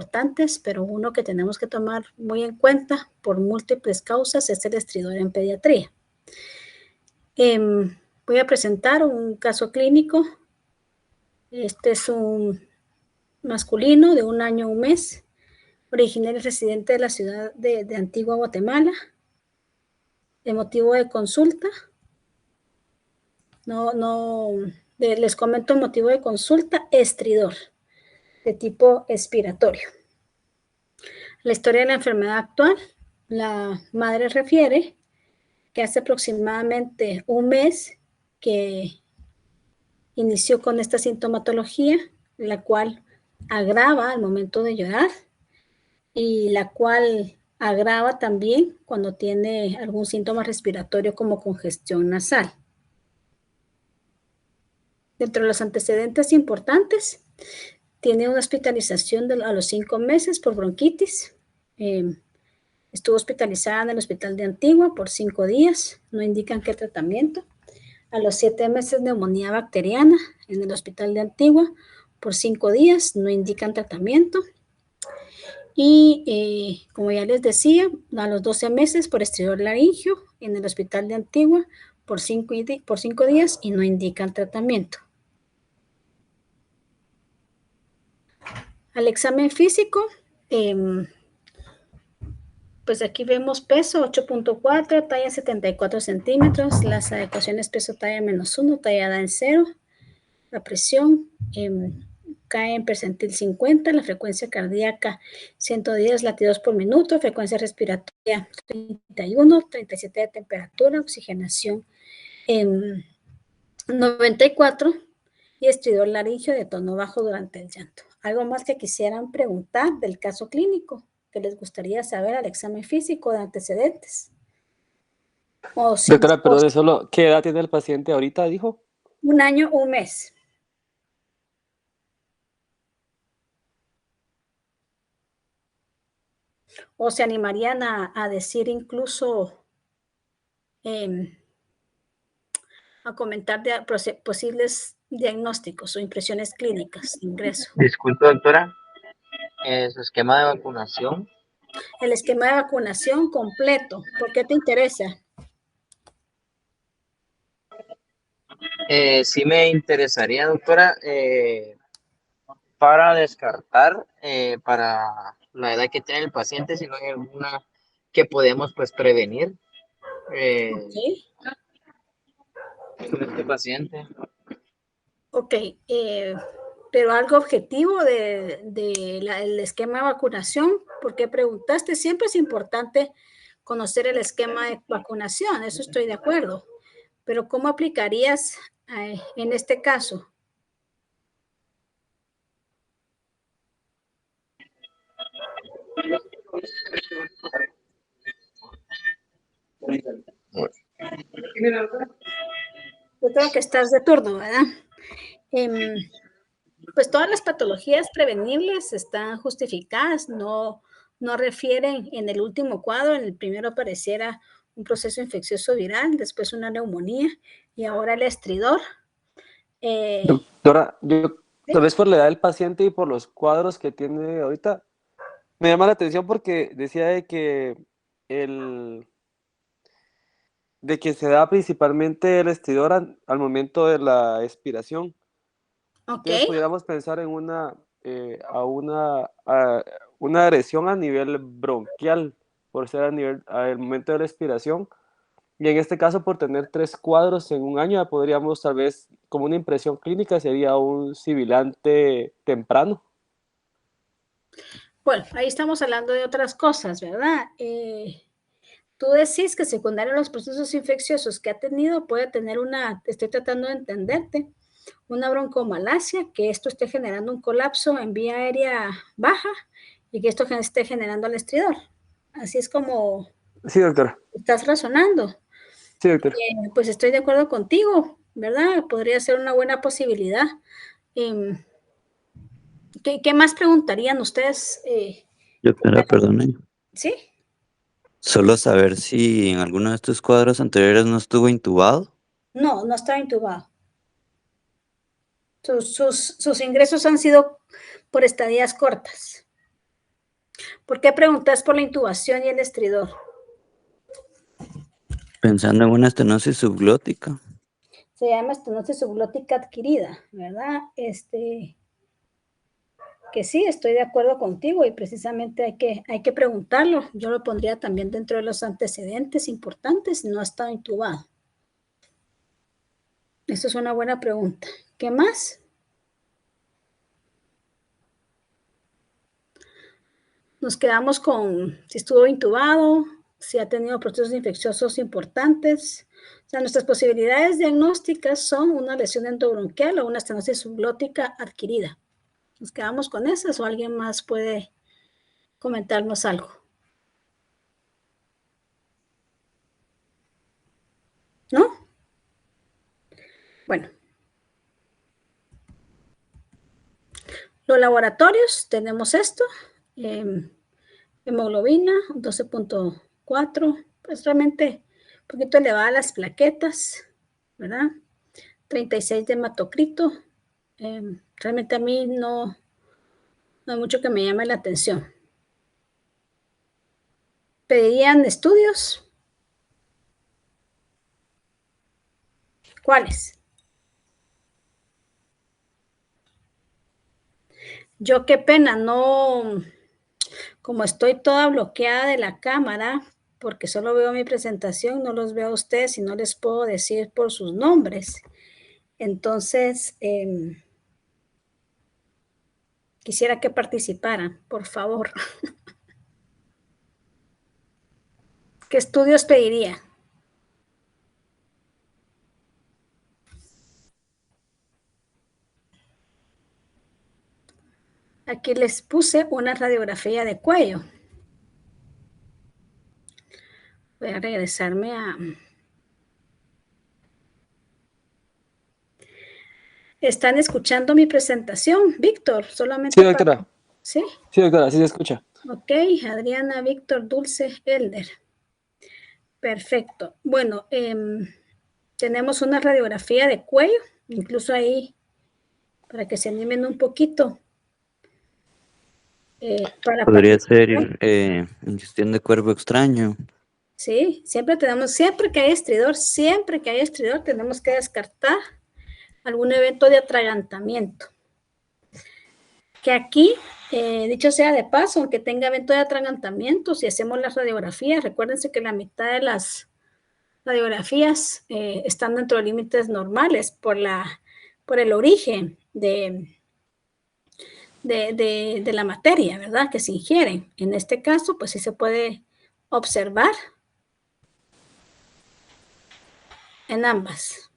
importantes, pero uno que tenemos que tomar muy en cuenta por múltiples causas es el estridor en pediatría. Voy a presentar un caso clínico. Este es un masculino de 1 año, 1 mes, originario residente de la ciudad de Antigua, Guatemala. El motivo de consulta, les comento el motivo de consulta: estridor de tipo expiratorio. La historia de la enfermedad actual: la madre refiere que hace aproximadamente 1 mes que inició con esta sintomatología, la cual agrava al momento de llorar y la cual agrava también cuando tiene algún síntoma respiratorio como congestión nasal. Dentro de los antecedentes importantes, tiene una hospitalización a los 5 meses por bronquitis. Estuvo hospitalizada en el hospital de Antigua por 5 días, no indican qué tratamiento. A los 7 meses, neumonía bacteriana en el hospital de Antigua por 5 días, no indican tratamiento. Y como ya les decía, a los 12 meses por estridor laringio en el hospital de Antigua por 5 días y no indican tratamiento. Al examen físico, pues aquí vemos peso 8.4, talla 74 centímetros, las adecuaciones peso talla -1, tallada en 0, la presión cae en percentil 50, la frecuencia cardíaca 110 latidos por minuto, frecuencia respiratoria 31, 37 de temperatura, oxigenación 94 y estridor laringio de tono bajo durante el llanto. ¿Algo más que quisieran preguntar del caso clínico que les gustaría saber al examen físico de antecedentes? Doctora, pero de solo, ¿qué edad tiene el paciente ahorita, dijo? 1 año, 1 mes. ¿O se animarían a decir incluso, a comentar posibles diagnósticos o impresiones clínicas de ingreso? Disculpe, doctora, su esquema de vacunación. El esquema de vacunación completo, ¿por qué te interesa? Sí me interesaría, doctora, para descartar, para la edad que tiene el paciente, si no hay alguna que podemos pues prevenir Okay. con este paciente. Ok, pero algo objetivo del esquema de vacunación, ¿por qué preguntaste? Siempre es importante conocer el esquema de vacunación, eso estoy de acuerdo, pero ¿cómo aplicarías en este caso? Yo creo que estás de turno, ¿verdad? Pues todas las patologías prevenibles están justificadas, no refieren en el último cuadro. En el primero apareciera un proceso infeccioso viral, después una neumonía y ahora el estridor. Doctora, yo tal vez por la edad del paciente y por los cuadros que tiene ahorita, me llama la atención porque decía de que se da principalmente el estridor al momento de la expiración. Ok, Entonces pudiéramos pensar en una agresión a nivel bronquial, por ser al momento de la expiración. Y en este caso, por tener 3 cuadros en 1 año, podríamos tal vez, como una impresión clínica, sería un sibilante temprano. bueno, ahí estamos hablando de otras cosas, ¿verdad? Tú decís que secundario a los procesos infecciosos que ha tenido puede tener estoy tratando de entenderte, una broncomalacia, que esto esté generando un colapso en vía aérea baja y que esto esté generando el estridor. Así es como Sí, doctora. estás razonando. Sí, doctora. Pues estoy de acuerdo contigo, ¿verdad? Podría ser una buena posibilidad. ¿Qué más preguntarían ustedes? Doctora, perdone. ¿Sí? Solo saber si en alguno de estos cuadros anteriores no estuvo intubado. No, no está intubado. Sus ingresos han sido por estadías cortas. ¿Por qué preguntas por la intubación y el estridor? Pensando en una estenosis subglótica. Se llama estenosis subglótica adquirida, ¿verdad? Que sí, estoy de acuerdo contigo y precisamente hay que preguntarlo. Yo lo pondría también dentro de los antecedentes importantes, no ha estado intubado. Eso es una buena pregunta. ¿Qué más? Nos quedamos con si estuvo intubado, si ha tenido procesos infecciosos importantes. O sea, nuestras posibilidades diagnósticas son una lesión endobronquial o una estenosis subglótica adquirida. ¿Nos quedamos con esas o alguien más puede comentarnos algo? ¿No? Bueno. Los laboratorios, tenemos esto. Hemoglobina, 12.4. Pues realmente un poquito elevada las plaquetas, ¿verdad? 36 de hematocrito. Realmente a mí no hay mucho que me llame la atención. ¿Pedirían estudios? ¿Cuáles? Yo qué pena, no, como estoy toda bloqueada de la cámara, porque solo veo mi presentación, no los veo a ustedes y no les puedo decir por sus nombres. Entonces, quisiera que participaran, por favor. ¿Qué estudios pediría? Aquí les puse una radiografía de cuello. Voy a regresarme a... ¿Están escuchando mi presentación, Víctor? Solamente Sí, doctora. para... ¿Sí? Sí, doctora, sí se escucha. Ok, Adriana, Víctor, Dulce, Elder. Perfecto. Bueno, tenemos una radiografía de cuello, incluso ahí, para que se animen un poquito. Podría ser ingestión de cuerpo extraño. Sí, siempre que hay estridor, tenemos que descartar algún evento de atragantamiento. Que aquí, dicho sea de paso, aunque tenga evento de atragantamiento, si hacemos las radiografías, recuérdense que la mitad de las radiografías están dentro de límites normales por el origen de la materia, ¿verdad? Que se ingieren. En este caso, pues sí se puede observar en ambas.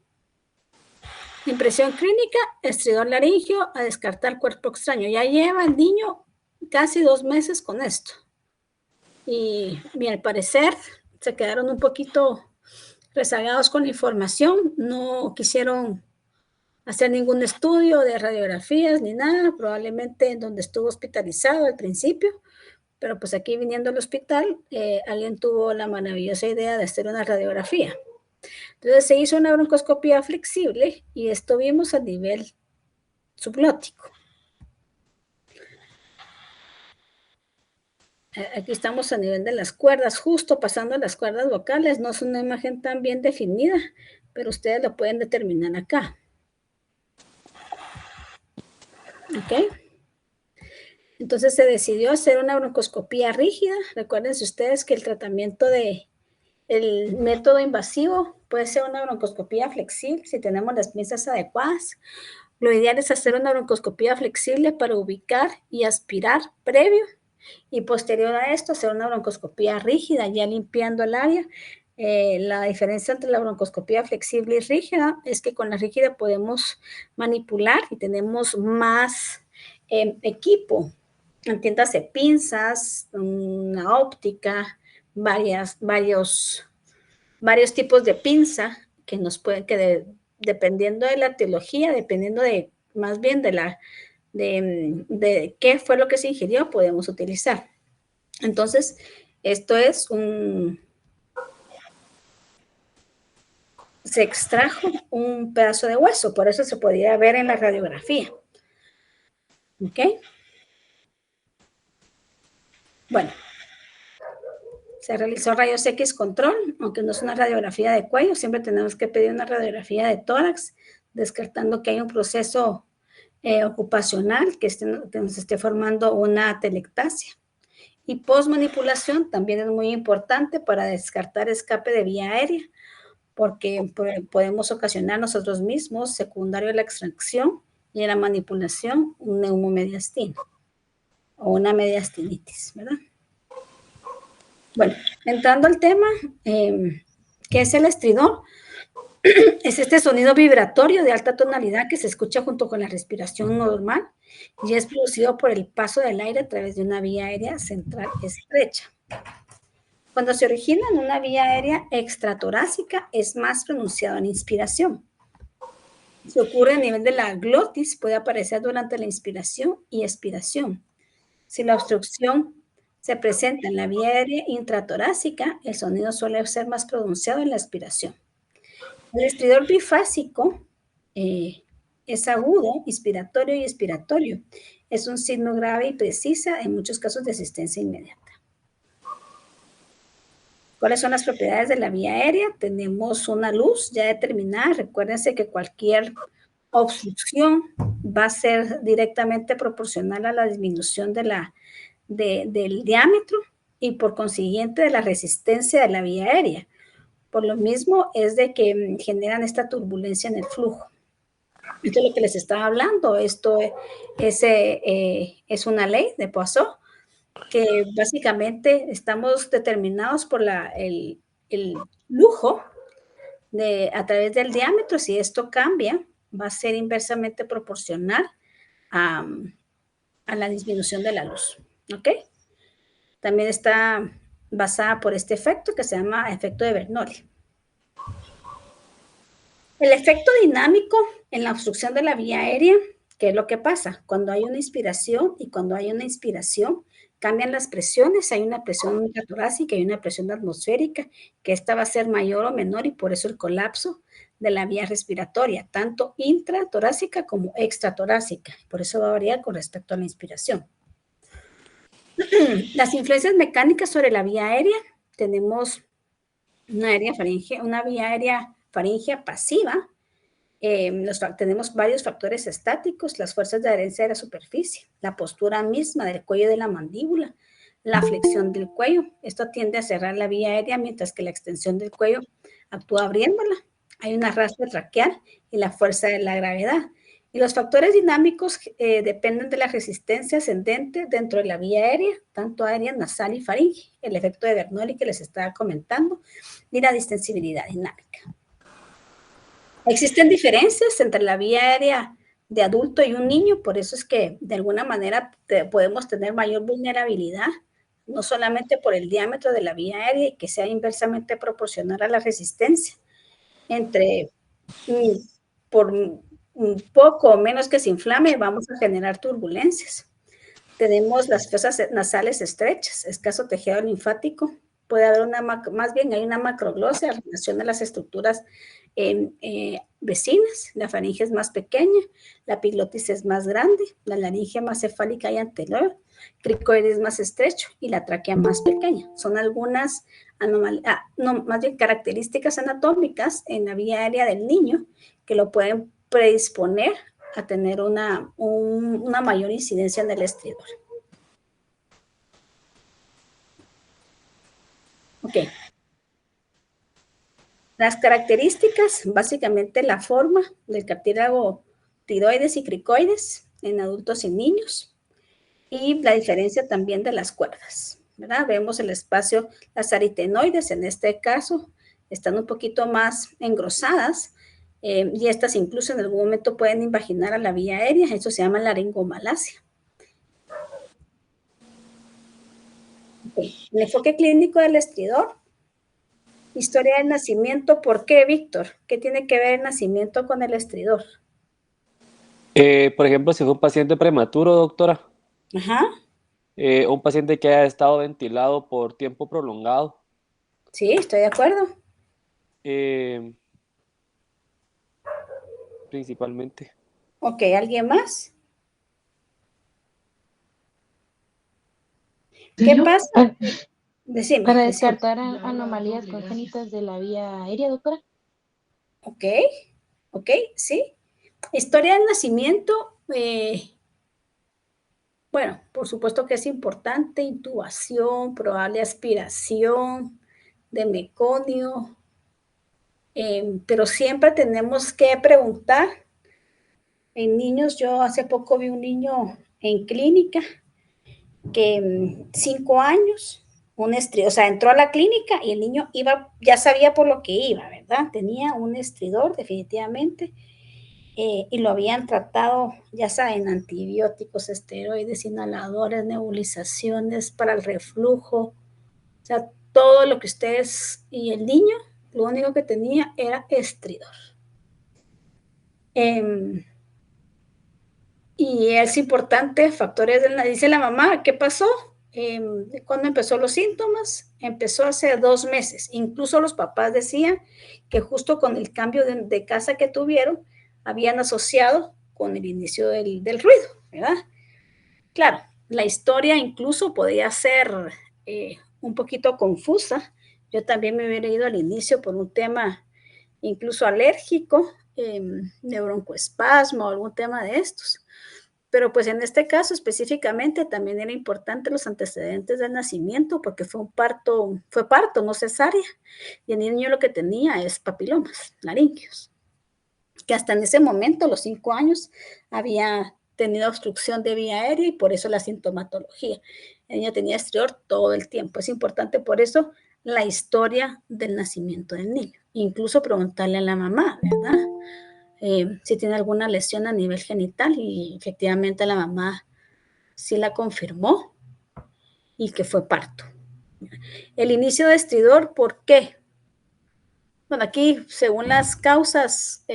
Impresión clínica, estridor laringio, a descartar cuerpo extraño. Ya lleva el niño casi 2 meses con esto. Y al parecer se quedaron un poquito rezagados con la información, no quisieron hacer ningún estudio de radiografías ni nada, probablemente en donde estuvo hospitalizado al principio, pero pues aquí viniendo al hospital, alguien tuvo la maravillosa idea de hacer una radiografía. Entonces se hizo una broncoscopía flexible y esto vimos a nivel subglótico. Aquí estamos a nivel de las cuerdas, justo pasando las cuerdas vocales. No es una imagen tan bien definida, pero ustedes lo pueden determinar acá. ¿Ok? Entonces se decidió hacer una broncoscopía rígida. Recuérdense ustedes que el tratamiento el método invasivo puede ser una broncoscopía flexible si tenemos las pinzas adecuadas. Lo ideal es hacer una broncoscopía flexible para ubicar y aspirar previo y posterior a esto hacer una broncoscopía rígida ya limpiando el área. La diferencia entre la broncoscopía flexible y rígida es que con la rígida podemos manipular y tenemos más equipo. Entiéndase, pinzas, una óptica, varios tipos de pinza que nos pueden, dependiendo de la etiología, dependiendo de, más bien de qué fue lo que se ingirió, podemos utilizar. Entonces, esto es se extrajo un pedazo de hueso, por eso se podía ver en la radiografía. ¿Ok? Bueno, se realizó rayos X control, aunque no es una radiografía de cuello, siempre tenemos que pedir una radiografía de tórax, descartando que hay un proceso ocupacional que nos esté formando una atelectasia. Y postmanipulación también es muy importante para descartar escape de vía aérea, porque podemos ocasionar nosotros mismos, secundario a la extracción y a la manipulación, un neumomediastino o una mediastinitis, ¿verdad? Bueno, entrando al tema, ¿qué es el estridor? Es este sonido vibratorio de alta tonalidad que se escucha junto con la respiración normal y es producido por el paso del aire a través de una vía aérea central estrecha. Cuando se origina en una vía aérea extratorácica, es más pronunciado en inspiración. Si ocurre a nivel de la glotis, puede aparecer durante la inspiración y expiración. Si la obstrucción se presenta en la vía aérea intratorácica, el sonido suele ser más pronunciado en la expiración. El estridor bifásico es agudo, inspiratorio y expiratorio. Es un signo grave y precisa en muchos casos de asistencia inmediata. ¿Cuáles son las propiedades de la vía aérea? Tenemos una luz ya determinada. Recuérdense que cualquier obstrucción va a ser directamente proporcional a la disminución del diámetro y por consiguiente de la resistencia de la vía aérea. Por lo mismo es de que generan esta turbulencia en el flujo. Esto es lo que les estaba hablando. Esto es una ley de Poisson, que básicamente estamos determinados por el flujo a través del diámetro. Si esto cambia, va a ser inversamente proporcional a la disminución de la luz. ¿Ok? También está basada por este efecto que se llama efecto de Bernoulli. El efecto dinámico en la obstrucción de la vía aérea, ¿qué es lo que pasa? Cuando hay una inspiración y cuando hay una inspiración, cambian las presiones. Hay una presión intratorácica y una presión atmosférica, que esta va a ser mayor o menor y por eso el colapso de la vía respiratoria, tanto intratorácica como extratorácica. Por eso va a variar con respecto a la inspiración. Las influencias mecánicas sobre la vía aérea, tenemos una vía aérea faríngea pasiva. Tenemos varios factores estáticos, las fuerzas de adherencia de la superficie, la postura misma del cuello y de la mandíbula, la flexión del cuello. Esto tiende a cerrar la vía aérea, mientras que la extensión del cuello actúa abriéndola. Hay un arrastre traqueal y la fuerza de la gravedad. Y los factores dinámicos dependen de la resistencia ascendente dentro de la vía aérea, tanto aérea, nasal y faríngea, el efecto de Bernoulli que les estaba comentando, y la distensibilidad dinámica. Existen diferencias entre la vía aérea de adulto y un niño, por eso es que de alguna manera podemos tener mayor vulnerabilidad, no solamente por el diámetro de la vía aérea y que sea inversamente proporcional a la resistencia. Por un poco o menos que se inflame, vamos a generar turbulencias. Tenemos las fosas nasales estrechas, escaso tejido linfático, puede haber más bien hay una macroglosia en relación a las estructuras vecinas. La faringe es más pequeña, la epiglotis es más grande, la laringe más cefálica y anterior, cricoides más estrecho y la tráquea más pequeña. Son algunas más bien características anatómicas en la vía aérea del niño que lo pueden predisponer a tener una mayor incidencia en el estridor. Ok. Las características, básicamente la forma del cartílago tiroides y cricoides en adultos y niños, y la diferencia también de las cuerdas, ¿verdad? Vemos el espacio, las aritenoides en este caso están un poquito más engrosadas, y estas incluso en algún momento pueden invaginar a la vía aérea. Eso se llama laringomalacia. Okay. El enfoque clínico del estridor. Historia del nacimiento. ¿Por qué, Víctor? ¿Qué tiene que ver el nacimiento con el estridor? Por ejemplo, si fue un paciente prematuro, doctora. Ajá. Un paciente que haya estado ventilado por tiempo prolongado. Sí, estoy de acuerdo. Principalmente. Ok, ¿alguien más? ¿Qué ¿Serio? pasa? Ah, Decime, para decime. descartar anomalías congénitas de la vía aérea, doctora. Ok, ok, sí. Historia del nacimiento, bueno, por supuesto que es importante, intubación, probable aspiración de meconio, pero siempre tenemos que preguntar. En niños, yo hace poco vi un niño en clínica que 5 años, o sea, entró a la clínica y el niño ya sabía por lo que iba, ¿verdad? Tenía un estridor definitivamente, y lo habían tratado, ya saben, antibióticos, esteroides, inhaladores, nebulizaciones para el reflujo, o sea, todo lo que ustedes, y el niño, lo único que tenía era estridor. Y es importante, dice la mamá, ¿qué pasó? ¿Cuándo empezó los síntomas? Empezó hace 2 meses. Incluso los papás decían que justo con el cambio de casa que tuvieron, habían asociado con el inicio del ruido, ¿verdad? Claro, la historia incluso podía ser un poquito confusa. Yo también me hubiera ido al inicio por un tema incluso alérgico, de broncoespasmo, algún tema de estos. Pero pues en este caso específicamente también era importante los antecedentes del nacimiento porque fue parto, no cesárea, y el niño lo que tenía es papilomas laringeos, que hasta en ese momento, los 5 años, había tenido obstrucción de vía aérea y por eso la sintomatología. El niño tenía estridor todo el tiempo. Es importante por eso la historia del nacimiento del niño. Incluso preguntarle a la mamá, ¿verdad? Si tiene alguna lesión a nivel genital, y efectivamente la mamá sí la confirmó y que fue parto. El inicio de estridor, ¿por qué? Bueno, aquí según las causas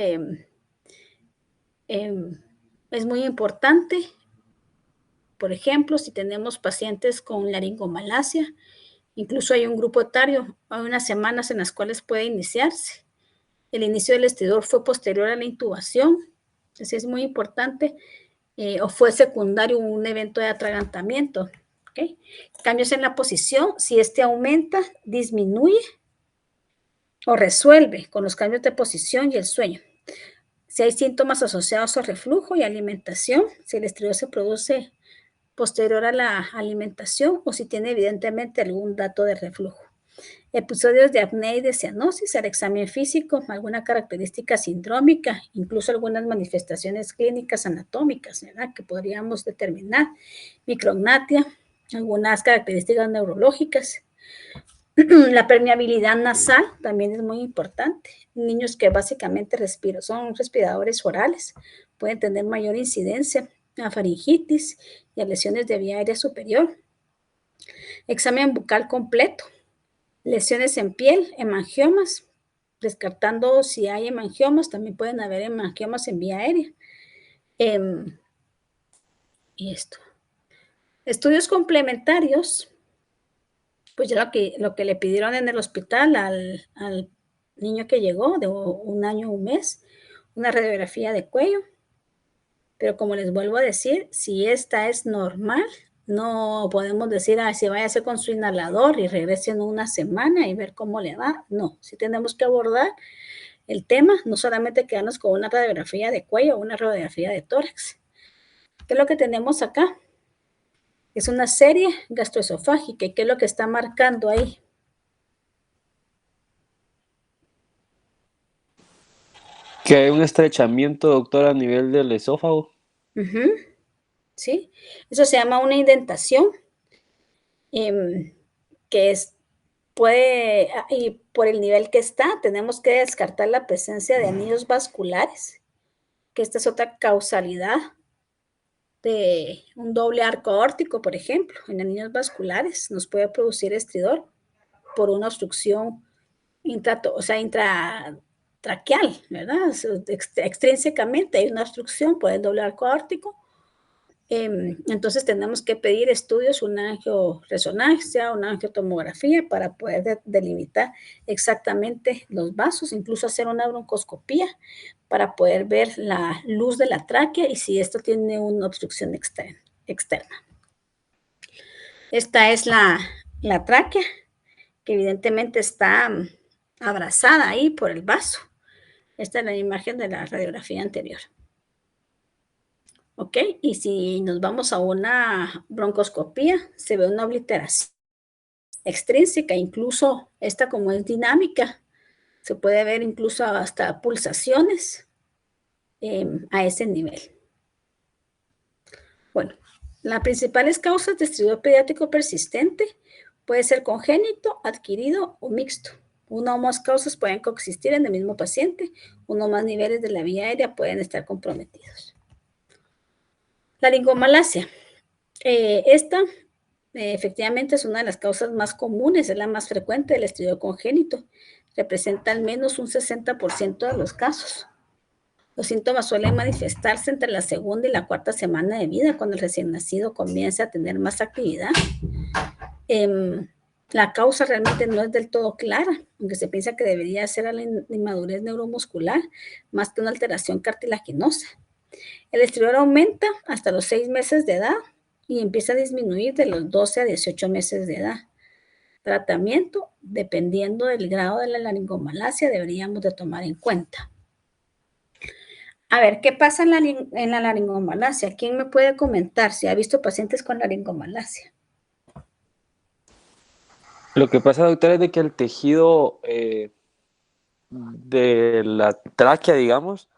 es muy importante. Por ejemplo, si tenemos pacientes con laringomalacia, incluso hay un grupo etario, hay unas semanas en las cuales puede iniciarse. El inicio del estridor fue posterior a la intubación, así es muy importante, o fue secundario un evento de atragantamiento. ¿Okay? Cambios en la posición, si este aumenta, disminuye o resuelve con los cambios de posición y el sueño. Si hay síntomas asociados al reflujo y alimentación, si el estridor se produce posterior a la alimentación o si tiene evidentemente algún dato de reflujo. Episodios de apnea y de cianosis, al examen físico, alguna característica sindrómica, incluso algunas manifestaciones clínicas anatómicas, ¿verdad? Que podríamos determinar, micrognatia, algunas características neurológicas. La permeabilidad nasal también es muy importante. Niños que básicamente son respiradores orales pueden tener mayor incidencia a faringitis y a lesiones de vía aérea superior. Examen bucal completo. Lesiones en piel, hemangiomas, descartando si hay hemangiomas, también pueden haber hemangiomas en vía aérea. Y esto. Estudios complementarios, pues ya lo que le pidieron en el hospital al niño que llegó de 1 año, 1 mes, una radiografía de cuello, pero como les vuelvo a decir, si esta es normal, no podemos decir, si váyase con su inhalador y regrese en 1 semana y ver cómo le va. No, sí tenemos que abordar el tema, no solamente quedarnos con una radiografía de cuello o una radiografía de tórax. ¿Qué es lo que tenemos acá? Es una serie gastroesofágica. ¿Y qué es lo que está marcando ahí? Que hay un estrechamiento, doctor, a nivel del esófago. ¿Sí? Eso se llama una indentación, que y por el nivel que está, tenemos que descartar la presencia de anillos vasculares, que esta es otra causalidad de un doble arco aórtico, por ejemplo, en anillos vasculares nos puede producir estridor por una obstrucción intratraqueal, ¿verdad? Extrínsecamente hay una obstrucción por el doble arco aórtico. Entonces tenemos que pedir estudios, una angioresonancia, una angiotomografía para poder delimitar exactamente los vasos, incluso hacer una broncoscopía para poder ver la luz de la tráquea y si esto tiene una obstrucción externa. Esta es la tráquea, que evidentemente está abrazada ahí por el vaso. Esta es la imagen de la radiografía anterior. ¿Ok? Y si nos vamos a una broncoscopía, se ve una obliteración extrínseca, incluso esta como es dinámica, se puede ver incluso hasta pulsaciones a ese nivel. Bueno, las principales causas de estridor pediátrico persistente puede ser congénito, adquirido o mixto. Una o más causas pueden coexistir en el mismo paciente, uno o más niveles de la vía aérea pueden estar comprometidos. Laringomalacia. Esta efectivamente es una de las causas más comunes, es la más frecuente del estridor congénito. Representa al menos un 60% de los casos. Los síntomas suelen manifestarse entre la segunda y la cuarta semana de vida, cuando el recién nacido comienza a tener más actividad. La causa realmente no es del todo clara, aunque se piensa que debería ser a la inmadurez neuromuscular, más que una alteración cartilaginosa. El estridor aumenta hasta los 6 meses de edad y empieza a disminuir de los 12 a 18 meses de edad. Tratamiento, dependiendo del grado de la laringomalacia, deberíamos de tomar en cuenta. A ver, ¿qué pasa en la laringomalacia? ¿Quién me puede comentar si ha visto pacientes con laringomalacia? Lo que pasa, doctora, es de que el tejido de la tráquea, digamos,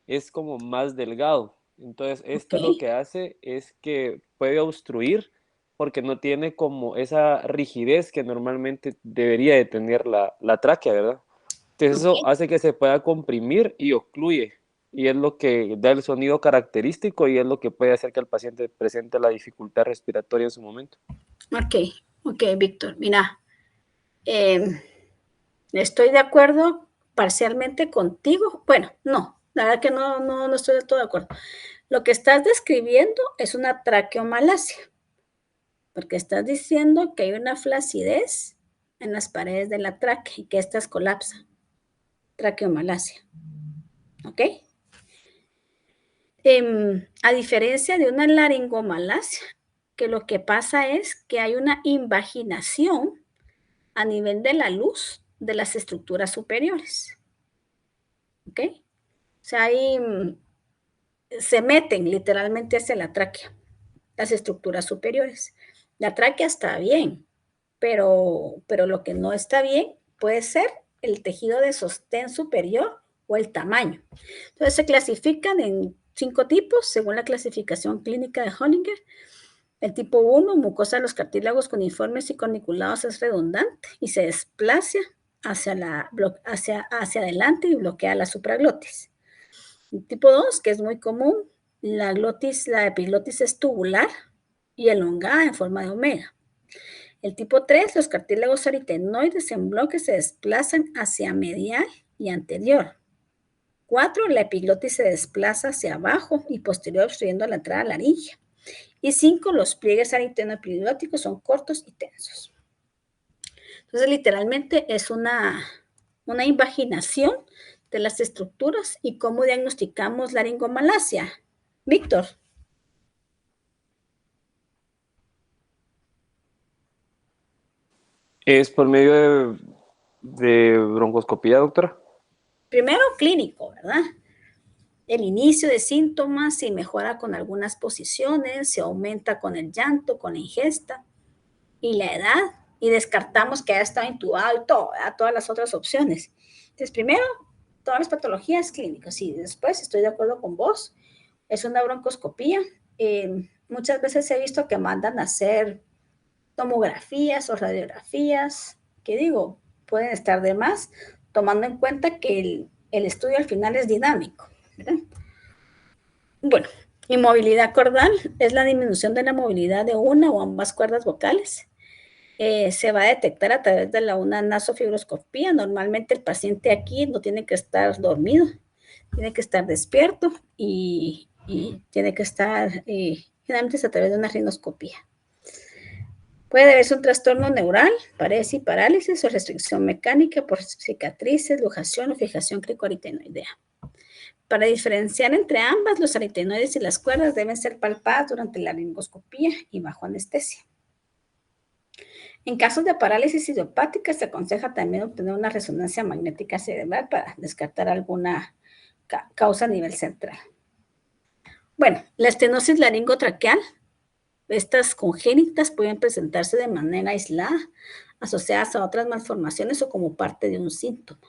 es como más delgado. Entonces, esto lo que hace es que puede obstruir porque no tiene como esa rigidez que normalmente debería de tener la tráquea, ¿verdad? Entonces, eso hace que se pueda comprimir y ocluye. Y es lo que da el sonido característico y es lo que puede hacer que el paciente presente la dificultad respiratoria en su momento. Ok, Víctor, mira, estoy de acuerdo parcialmente contigo. Bueno, no, la verdad que no estoy del todo de acuerdo. Lo que estás describiendo es una traqueomalacia, porque estás diciendo que hay una flacidez en las paredes de la tráquea y que estas colapsan. Traqueomalacia. ¿Ok? A diferencia de una laringomalacia, que lo que pasa es que hay una invaginación a nivel de la luz de las estructuras superiores. ¿Ok? O sea, ahí se meten literalmente hacia la tráquea, las estructuras superiores. La tráquea está bien, pero lo que no está bien puede ser el tejido de sostén superior o el tamaño. Entonces se clasifican en 5 tipos según la clasificación clínica de Hollinger. El tipo 1, mucosa de los cartílagos cuneiformes y corniculados, es redundante y se desplaza hacia adelante y bloquea la supraglotis. El tipo 2, que es muy común, la epiglotis es tubular y elongada en forma de omega. El tipo 3, los cartílagos aritenoides en bloque se desplazan hacia medial y anterior. 4, la epiglotis se desplaza hacia abajo y posterior obstruyendo la entrada laringea. Y 5, los pliegues aritenoepiglóticos son cortos y tensos. Entonces, literalmente es una invaginación de las estructuras. ¿Y cómo diagnosticamos laringomalacia? Víctor. ¿Es por medio de broncoscopía, doctora? Primero, clínico, ¿verdad? El inicio de síntomas, si mejora con algunas posiciones, se aumenta con el llanto, con la ingesta y la edad, y descartamos que haya estado intubado y todo, ¿verdad? Todas las otras opciones. Entonces, primero, todas las patologías clínicas, y después, estoy de acuerdo con vos, es una broncoscopía. Muchas veces he visto que mandan a hacer tomografías o radiografías, que digo, pueden estar de más, tomando en cuenta que el estudio al final es dinámico, ¿verdad? Bueno, inmovilidad cordal es la disminución de la movilidad de una o ambas cuerdas vocales. Se va a detectar a través de una nasofibroscopía. Normalmente el paciente aquí no tiene que estar dormido, tiene que estar despierto y tiene que estar, generalmente es a través de una rinoscopía. Puede deberse un trastorno neural, paresis y parálisis o restricción mecánica por cicatrices, luxación o fijación cricoaritenoidea. Para diferenciar entre ambas, los aritenoides y las cuerdas deben ser palpadas durante la laringoscopía y bajo anestesia. En casos de parálisis idiopática se aconseja también obtener una resonancia magnética cerebral para descartar alguna causa a nivel central. Bueno, la estenosis laringotraqueal, estas congénitas pueden presentarse de manera aislada, asociadas a otras malformaciones o como parte de un síntoma.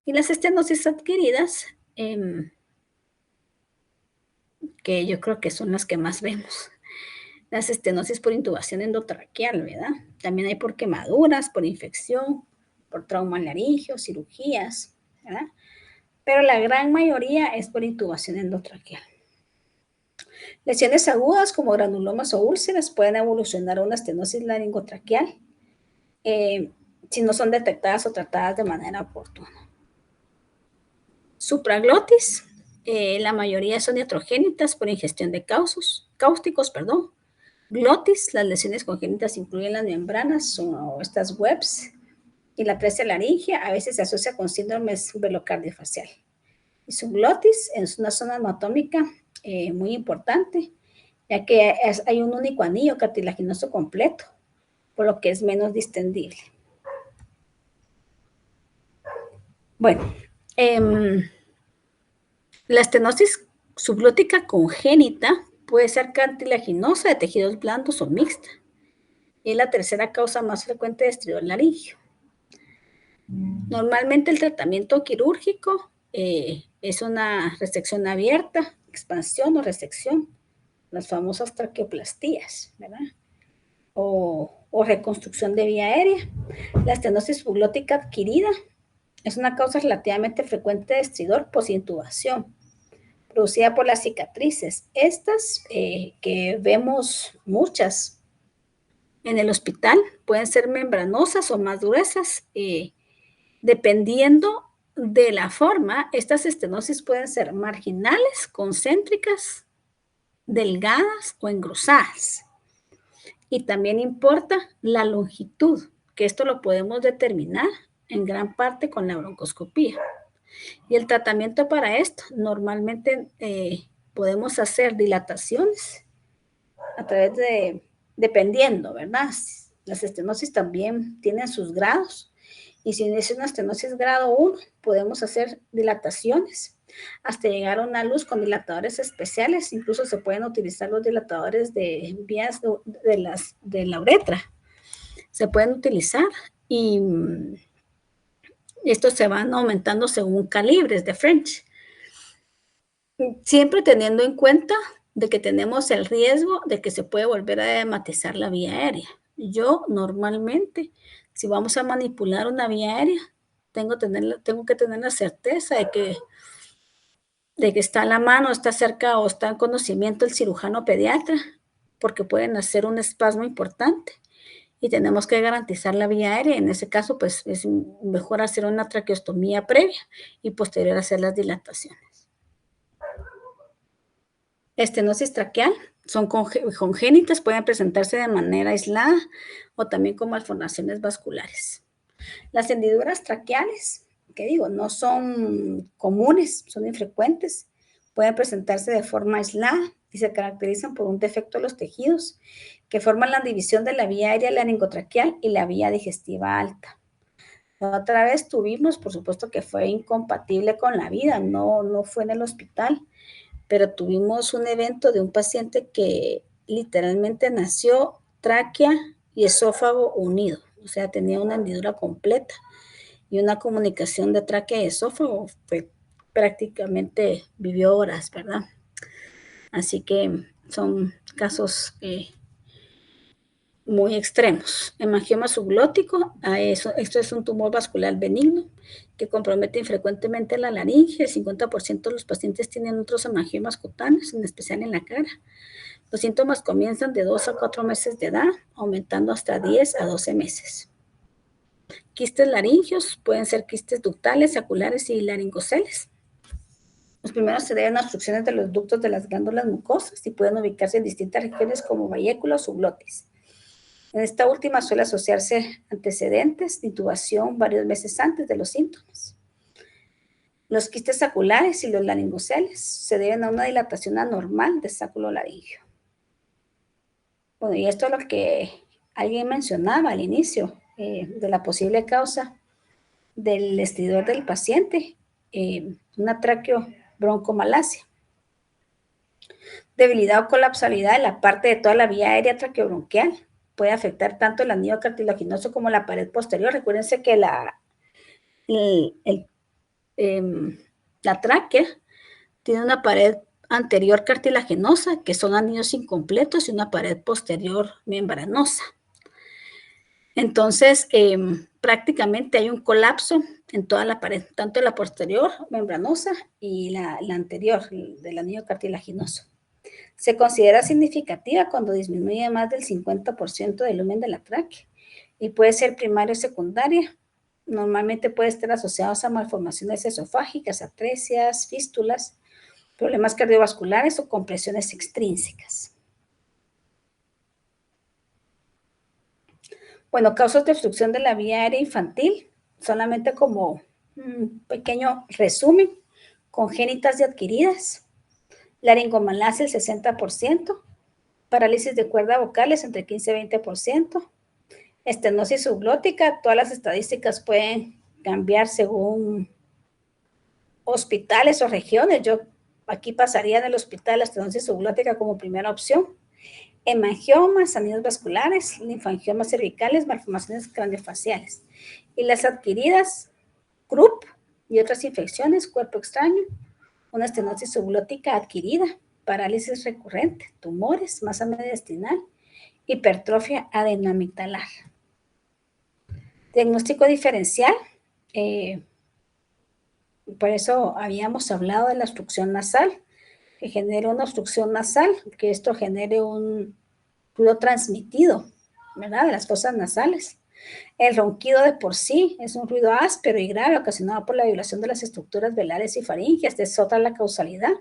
Y las estenosis adquiridas, que yo creo que son las que más vemos. Las estenosis por intubación endotraqueal, ¿verdad? También hay por quemaduras, por infección, por trauma laringio, cirugías, ¿verdad? Pero la gran mayoría es por intubación endotraqueal. Lesiones agudas como granulomas o úlceras pueden evolucionar a una estenosis laringotraqueal si no son detectadas o tratadas de manera oportuna. Supraglotis, la mayoría son iatrogénitas por ingestión de cáusticos. Glotis, las lesiones congénitas incluyen las membranas o estas webs, y la atresia laringea a veces se asocia con síndromes velocardiofacial. Y subglotis es una zona anatómica muy importante, ya que hay un único anillo cartilaginoso completo, por lo que es menos distendible. Bueno, la estenosis subglótica congénita puede ser cartilaginosa, de tejidos blandos o mixta. Y es la tercera causa más frecuente de estridor laringio. Normalmente el tratamiento quirúrgico es una resección abierta, expansión o resección, las famosas traqueoplastías, ¿verdad? O reconstrucción de vía aérea. La estenosis subglótica adquirida es una causa relativamente frecuente de estridor posintubación, producida por las cicatrices. Estas que vemos muchas en el hospital pueden ser membranosas o más gruesas. Dependiendo de la forma, estas estenosis pueden ser marginales, concéntricas, delgadas o engrosadas. Y también importa la longitud, que esto lo podemos determinar en gran parte con la broncoscopía. Y el tratamiento para esto, normalmente podemos hacer dilataciones a través de, dependiendo, ¿verdad? Las estenosis también tienen sus grados. Y si es una estenosis grado 1, podemos hacer dilataciones hasta llegar a una luz con dilatadores especiales. Incluso se pueden utilizar los dilatadores de vías de la uretra. Se pueden utilizar y estos se van aumentando según calibres de French. Siempre teniendo en cuenta de que tenemos el riesgo de que se puede volver a edematizar la vía aérea. Yo normalmente, si vamos a manipular una vía aérea, tengo que tener la certeza de que está a la mano, está cerca o está en conocimiento el cirujano pediatra, porque pueden hacer un espasmo importante y tenemos que garantizar la vía aérea. En ese caso, pues es mejor hacer una traqueostomía previa y posterior hacer las dilataciones. Estenosis traqueal son congénitas, pueden presentarse de manera aislada o también como malformaciones vasculares. Las hendiduras traqueales, que digo, no son comunes, son infrecuentes, pueden presentarse de forma aislada y se caracterizan por un defecto de los tejidos que forman la división de la vía aérea laringotraqueal y la vía digestiva alta. Otra vez tuvimos, por supuesto que fue incompatible con la vida, no fue en el hospital, pero tuvimos un evento de un paciente que literalmente nació tráquea y esófago unido, o sea, tenía una hendidura completa y una comunicación de tráquea y esófago, fue prácticamente vivió horas, ¿verdad? Así que son casos muy extremos. Hemangioma subglótico, esto es un tumor vascular benigno que compromete infrecuentemente la laringe. El 50% de los pacientes tienen otros hemangiomas cutáneos, en especial en la cara. Los síntomas comienzan de 2 a 4 meses de edad, aumentando hasta 10 a 12 meses. Quistes laringios pueden ser quistes ductales, saculares y laringoceles. Los primeros se deben a obstrucciones de los ductos de las glándulas mucosas y pueden ubicarse en distintas regiones como vallécula o subglotis. En esta última suele asociarse antecedentes de intubación varios meses antes de los síntomas. Los quistes saculares y los laringoceles se deben a una dilatación anormal del sáculo laringio. Bueno, y esto es lo que alguien mencionaba al inicio de la posible causa del estridor del paciente, una traqueobroncomalacia. Debilidad o colapsabilidad de la parte de toda la vía aérea traqueobronquial puede afectar tanto el anillo cartilaginoso como la pared posterior. Recuérdense que la tráquea tiene una pared anterior cartilaginosa, que son anillos incompletos, y una pared posterior membranosa. Entonces, prácticamente hay un colapso en toda la pared, tanto la posterior membranosa y la anterior del anillo cartilaginoso. Se considera significativa cuando disminuye más del 50% del lumen de la tráquea y puede ser primaria o secundaria. Normalmente puede estar asociados a malformaciones esofágicas, atresias, fístulas, problemas cardiovasculares o compresiones extrínsecas. Bueno, causas de obstrucción de la vía aérea infantil, solamente como un pequeño resumen: congénitas y adquiridas, laringomalacia el 60%, parálisis de cuerda vocales entre 15 y 20%, estenosis subglótica. Todas las estadísticas pueden cambiar según hospitales o regiones. Yo aquí pasaría del hospital la estenosis subglótica como primera opción. Hemangiomas, anillos vasculares, linfangiomas cervicales, malformaciones craniofaciales. Y las adquiridas, Krupp y otras infecciones, cuerpo extraño, una estenosis subglótica adquirida, parálisis recurrente, tumores, masa mediastinal, hipertrofia adenoamigdalar. Diagnóstico diferencial. Por eso habíamos hablado de la obstrucción nasal, que genera una obstrucción nasal, que esto genere un ruido transmitido, ¿verdad?, de las fosas nasales. El ronquido de por sí es un ruido áspero y grave ocasionado por la violación de las estructuras velales y faríngeas. Es otra la causalidad.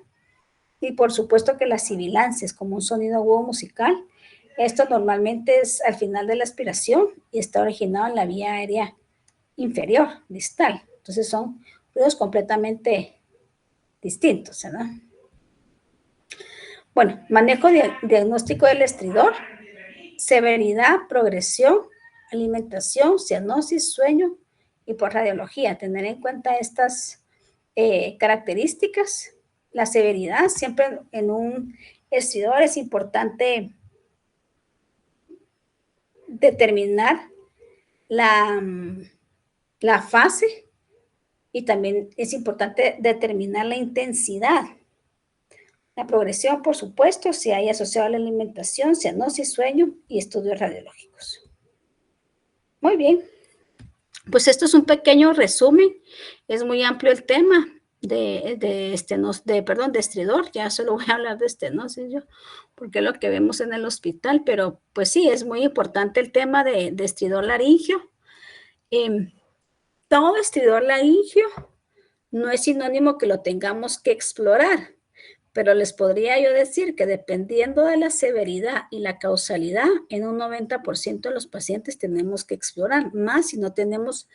Y por supuesto que las sibilancias, como un sonido agudo musical. Esto normalmente es al final de la aspiración y está originado en la vía aérea inferior, distal. Entonces son ruidos completamente distintos, ¿verdad? Bueno, manejo diagnóstico del estridor: severidad, progresión, alimentación, cianosis, sueño y por radiología. Tener en cuenta estas características. La severidad, siempre en un estridor es importante determinar la fase y también es importante determinar la intensidad. La progresión, por supuesto, si hay asociado a la alimentación, cianosis, sueño y estudios radiológicos. Muy bien. Pues esto es un pequeño resumen. Es muy amplio el tema de estridor. Ya solo voy a hablar de estenosis yo, porque es lo que vemos en el hospital, pero pues sí, es muy importante el tema de estridor laringio. Todo estridor laringio no es sinónimo que lo tengamos que explorar, pero les podría yo decir que dependiendo de la severidad y la causalidad, en un 90% de los pacientes tenemos que explorar, más si no tenemos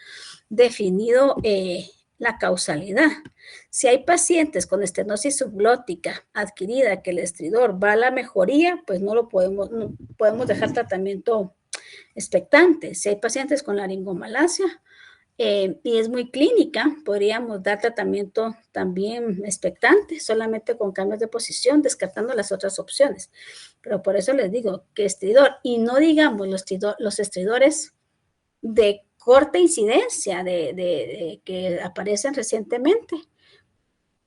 definido la causalidad. Si hay pacientes con estenosis subglótica adquirida que el estridor va a la mejoría, pues no podemos dejar tratamiento expectante. Si hay pacientes con laringomalacia, y es muy clínica, podríamos dar tratamiento también expectante, solamente con cambios de posición, descartando las otras opciones. Pero por eso les digo que estridor, y no digamos los estridores de corta incidencia, que aparecen recientemente,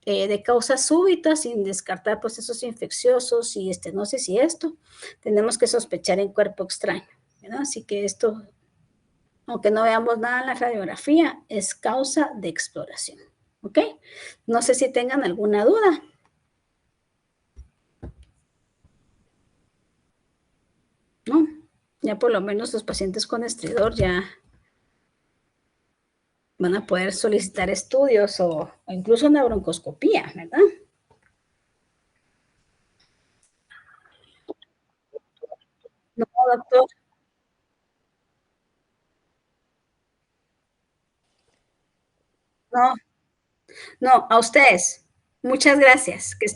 de causas súbitas, sin descartar procesos infecciosos y estenosis y esto, tenemos que sospechar en cuerpo extraño, ¿verdad? Así que esto, aunque no veamos nada en la radiografía, es causa de exploración, ¿ok? No sé si tengan alguna duda. ¿No? Ya por lo menos los pacientes con estridor ya van a poder solicitar estudios o incluso una broncoscopía, ¿verdad? No, doctor. No, a ustedes. Muchas gracias. Que